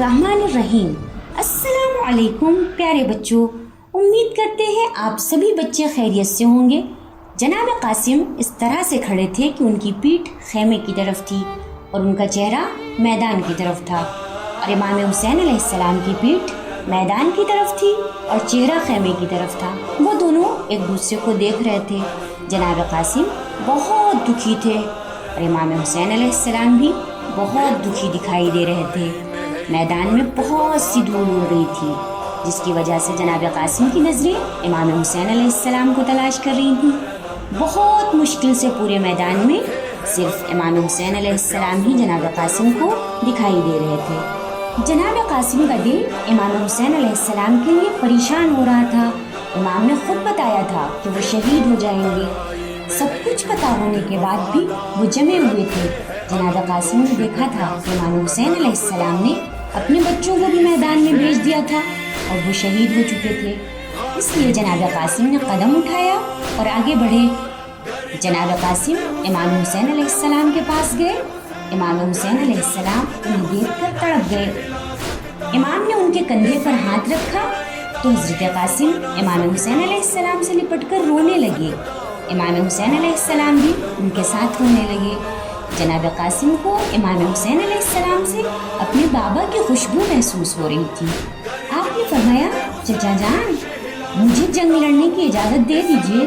الرحمن الرحیم۔ السلام علیکم پیارے بچوں، امید کرتے ہیں آپ سبھی بچے خیریت سے ہوں گے۔ جناب قاسم اس طرح سے کھڑے تھے کہ ان کی پیٹھ خیمے کی طرف تھی اور ان کا چہرہ میدان کی طرف تھا، اور امام حسین علیہ السلام کی پیٹھ میدان کی طرف تھی اور چہرہ خیمے کی طرف تھا۔ وہ دونوں ایک دوسرے کو دیکھ رہے تھے۔ جناب قاسم بہت دکھی تھے اور امام حسین علیہ السلام بھی بہت دکھی دکھائی دے رہے تھے۔ میدان میں بہت سی دھول اڑ رہی تھی، جس کی وجہ سے جناب قاسم کی نظریں امام حسین علیہ السلام کو تلاش کر رہی تھیں۔ بہت مشکل سے پورے میدان میں صرف امام حسین علیہ السلام ہی جناب قاسم کو دکھائی دے رہے تھے۔ جناب قاسم کا دل امام حسین علیہ السلام کے لیے پریشان ہو رہا تھا۔ امام نے خود بتایا تھا کہ وہ شہید ہو جائیں گے۔ سب کچھ پتہ ہونے کے بعد بھی وہ جمے ہوئے تھے۔ جناب قاسم نے دیکھا تھا کہ امام حسین علیہ السلام نے اپنے بچوں کو بھی میدان میں بھیج دیا تھا اور وہ شہید ہو چکے تھے۔ اس لیے جناب قاسم نے قدم اٹھایا اور آگے بڑھے۔ جناب قاسم امام حسین علیہ السلام کے پاس گئے۔ امام حسین علیہ السلام انہیں دیکھ کر تڑپ گئے۔ امام نے ان کے کندھے پر ہاتھ رکھا تو حضرت قاسم امام حسین علیہ السلام سے لپٹ کر رونے لگے۔ امام حسین علیہ السلام بھی ان کے ساتھ رونے لگے۔ جناب قاسم کو امام حسین علیہ السلام سے اپنے بابا کی خوشبو محسوس ہو رہی تھی۔ آپ نے فرمایا، چچا جان مجھے جنگ لڑنے کی اجازت دے دیجیے۔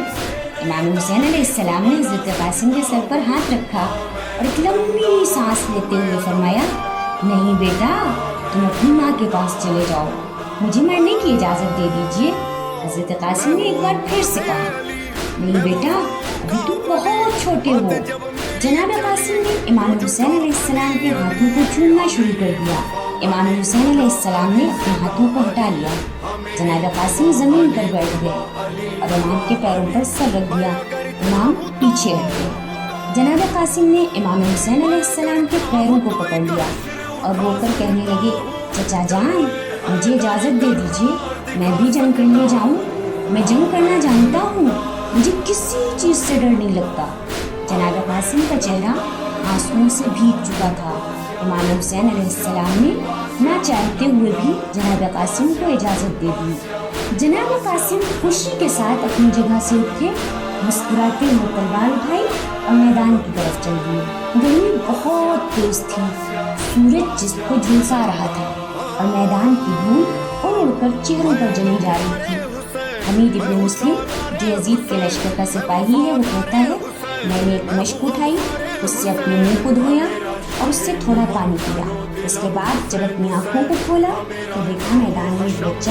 امام حسین علیہ السلام نے حضرت قاسم کے سر پر ہاتھ رکھا اور ایک لمبی سانس لیتے ہوئے فرمایا، نہیں بیٹا، تم اپنی ماں کے پاس چلے جاؤ، مجھے مرنے کی اجازت دے دیجیے۔ حضرت قاسم نے ایک بار پھر سے کہا، نہیں بیٹا، ابھی تم بہت چھوٹے ہو۔ جناب قاسم نے امام حسین علیہ السلام کے ہاتھوں کو چھونا شروع کر دیا۔ امام حسین علیہ السلام نے اپنے ہاتھوں کو ہٹا لیا۔ جناب قاسم زمین پر بیٹھ گئے اور امام کے پیروں پر سر رکھ دیا۔ امام پیچھے ہٹ گئے۔ جناب قاسم نے امام حسین علیہ السلام کے پیروں کو پکڑ لیا اور رو کر کہنے لگے، چچا جان مجھے اجازت دے دیجیے، میں بھی جنگ کرنے جاؤں، میں جنگ کرنا جانتا ہوں، مجھے کسی چیز سے ڈر نہیں لگتا۔ جناب قاسم کا چہرہ آنسوؤں سے بھیگ چکا تھا۔ امام حسین علیہ السلام نے نہ چاہتے ہوئے بھی جناب قاسم کو اجازت دے دی۔ جناب قاسم خوشی کے ساتھ اپنی جگہ سے اٹھے، مسکراتے ہوئے تلوار اٹھائی اور میدان کی طرف چل دیے۔ گرمی بہت تیز تھی، سورج جس کو جھلسا رہا تھا اور میدان کی دھول اڑ اڑ کر چہروں پر جمی جا رہی تھی۔ حمید ابن مسلم جو یزید کے لشکر کا سپاہی ہے، وہ کہتا ہے، میں نے ایک مشک اٹھائی، اس سے اپنے منہ کو دھویا اور اس سے تھوڑا پانی پیا۔ اس کے بعد جب اپنی آنکھوں کو کھولا تو دیکھا میدان میں ایک بچہ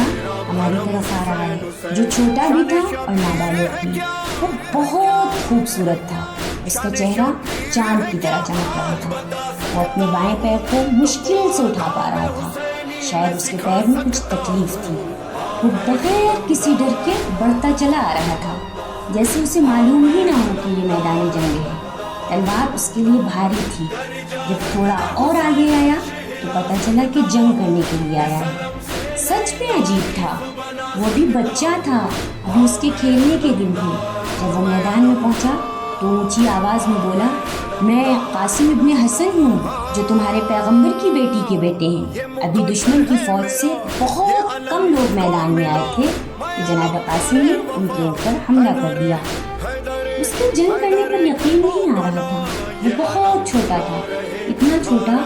ہماری طرف آ رہا ہے، جو چھوٹا بھی تھا اور نابالغ بھی۔ وہ بہت خوبصورت تھا، اس کا چہرہ چاند کی طرح چمک رہا تھا۔ وہ اپنے بائیں پیر کو مشکل سے اٹھا پا رہا تھا، شاید اس کے پیر میں کچھ تکلیف تھی۔ وہ بغیر کسی ڈر کے بڑھتا چلا آ رہا تھا، جیسے اسے معلوم ہی نہ ہو کہ یہ میدان جنگ ہے۔ تلوار اس کے لیے بھاری تھی۔ جب تھوڑا اور آگے آیا تو پتہ چلا کہ جنگ کرنے کے لیے آیا ہے۔ سچ میں عجیب تھا، وہ بھی بچہ تھا، ابھی اس کے کھیلنے کے دن تھے۔ جب وہ میدان میں پہنچا تو اونچی آواز میں بولا، میں قاسم ابن حسن ہوں، جو تمہارے پیغمبر کی بیٹی کے بیٹے ہیں۔ ابھی دشمن کی فوج سے بہت کم لوگ میدان میں آئے تھے کہ جناب قاسم نے ان کے اوپر حملہ کر دیا۔ اس کو جنگ کرنے پر یقین نہیں آ رہا تھا۔ وہ بہت چھوٹا تھا، اتنا چھوٹا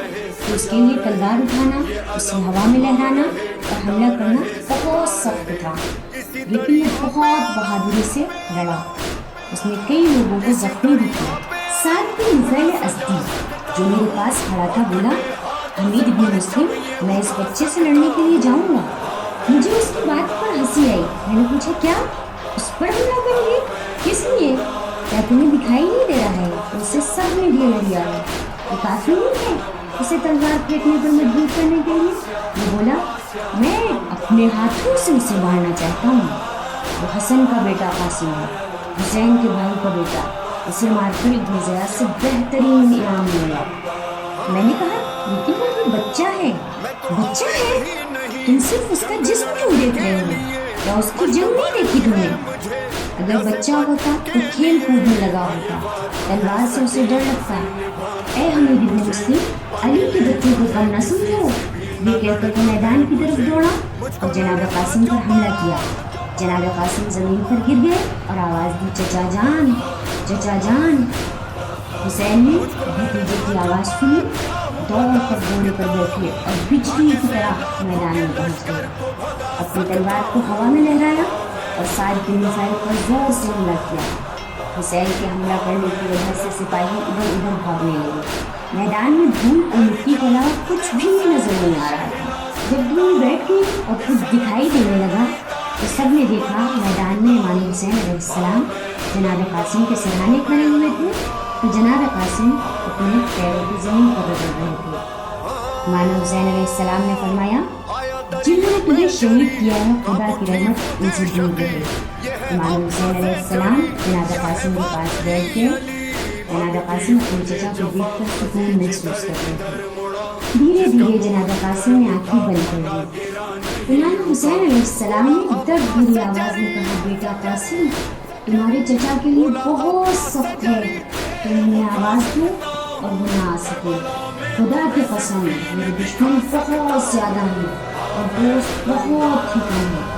کہ اس کے لیے تلوار اٹھانا، اسے ہوا میں لہرانا اور حملہ کرنا بہت سخت تھا، لیکن وہ بہت بہادری سے لڑا۔ اس نے کئی لوگوں کو زخمی بھی کیا۔ ساتھ ہی نفیل ازدی جو میرے پاس کھڑا تھا بولا، حمید ابن مسلم، میں اس بچے سے لڑنے کے لیے جاؤں گا۔ مجھے اس کی بات پر ہنسی آئی۔ میں نے پوچھا، کیا اس پر حملہ کریں گے؟ کس لیے؟ کیا تمہیں دکھائی نہیں دے رہا ہے کہ اسے سب نے گھیر لیا ہے؟ یہ کافی نہیں ہے اسے تلوار پھینکنے پر مجبور کرنے کے لیے؟ وہ بولا، میں اپنے ہاتھوں سے اسے مارنا چاہتا ہوں۔ وہ حسن کا بیٹا قاسم ہے، حسین کے بھائی کا بیٹا، اسے مار کر ابن زیاد سے بہترین انعام ملا۔ میں نے کہا، لیکن وہ تو بچہ ہے۔ بچہ ہے؟ تم صرف اس کا جسم کیوں دیکھ رہے ہو؟ کیا اس کی جنگ نہیں دیکھی تم نے؟ اگر بچہ ہوتا تو کھیل کود میں لگا ہوتا، تلوار سے اسے ڈر لگتا۔ اے حمید ابن مسلم، علی کے بچوں کو کم نہ سمجھو، یہ کہہ کر وہ میدان کی طرف دوڑا اور جناب قاسم پر حملہ کیا۔ جناب قاسم زمین پر گر گئے اور آواز دی، چچا جان، چچا جان۔ حسین نے بھتیجے کی آواز سنی، دوڑ کر گھوڑے پر بیٹھے اور بجلی کی طرح میدان میں پہنچ گئے۔ اپنی تلوار کو ہوا میں لہرایا اور سار کے میزائل پر زور سے حملہ کیا۔ حسین کے حملہ کرنے کی وجہ سے سپاہی ادھر ادھر بھاگنے لگے۔ میدان میں دھول اور مٹی کے علاوہ کچھ بھی نظر نہیں آ رہا تھا۔ جب دھول بیٹھ گئی اور کچھ دکھائی دینے لگا تو سب نے دیکھا میدان میں امام حسین علیہ السلام جناب قاسم کے سرہانے کھڑے ہوئے تھے، تو جناب قاسم اپنے پیروں کی زمین پر رگڑ رہے تھے۔ امام حسین علیہ السلام نے فرمایا، جنہوں نے تمہیں شہید کیا ہے خدا کی رحمت ان سے دور رہے۔ امام حسین علیہ السلام جناب قاسم کے پاس بیٹھ گئے۔ جناب قاسم اپنے چچا کو دیکھ کر سکون محسوس کر رہے تھے۔ دھیرے دھیرے جناب قاسم نے آنکھیں بند کر لی۔ امام حسین علیہ السلام نے درد بھری آواز میں کہا، بیٹا قاسم، تمہارے چچا کے لیے بہت سخت ہے، تم انہیں آواز دو اور وہ نہ آ سکے۔ خدا کی قسم، میرے دشمن بہت زیادہ ہیں اور دوست بہت ہی کم ہیں۔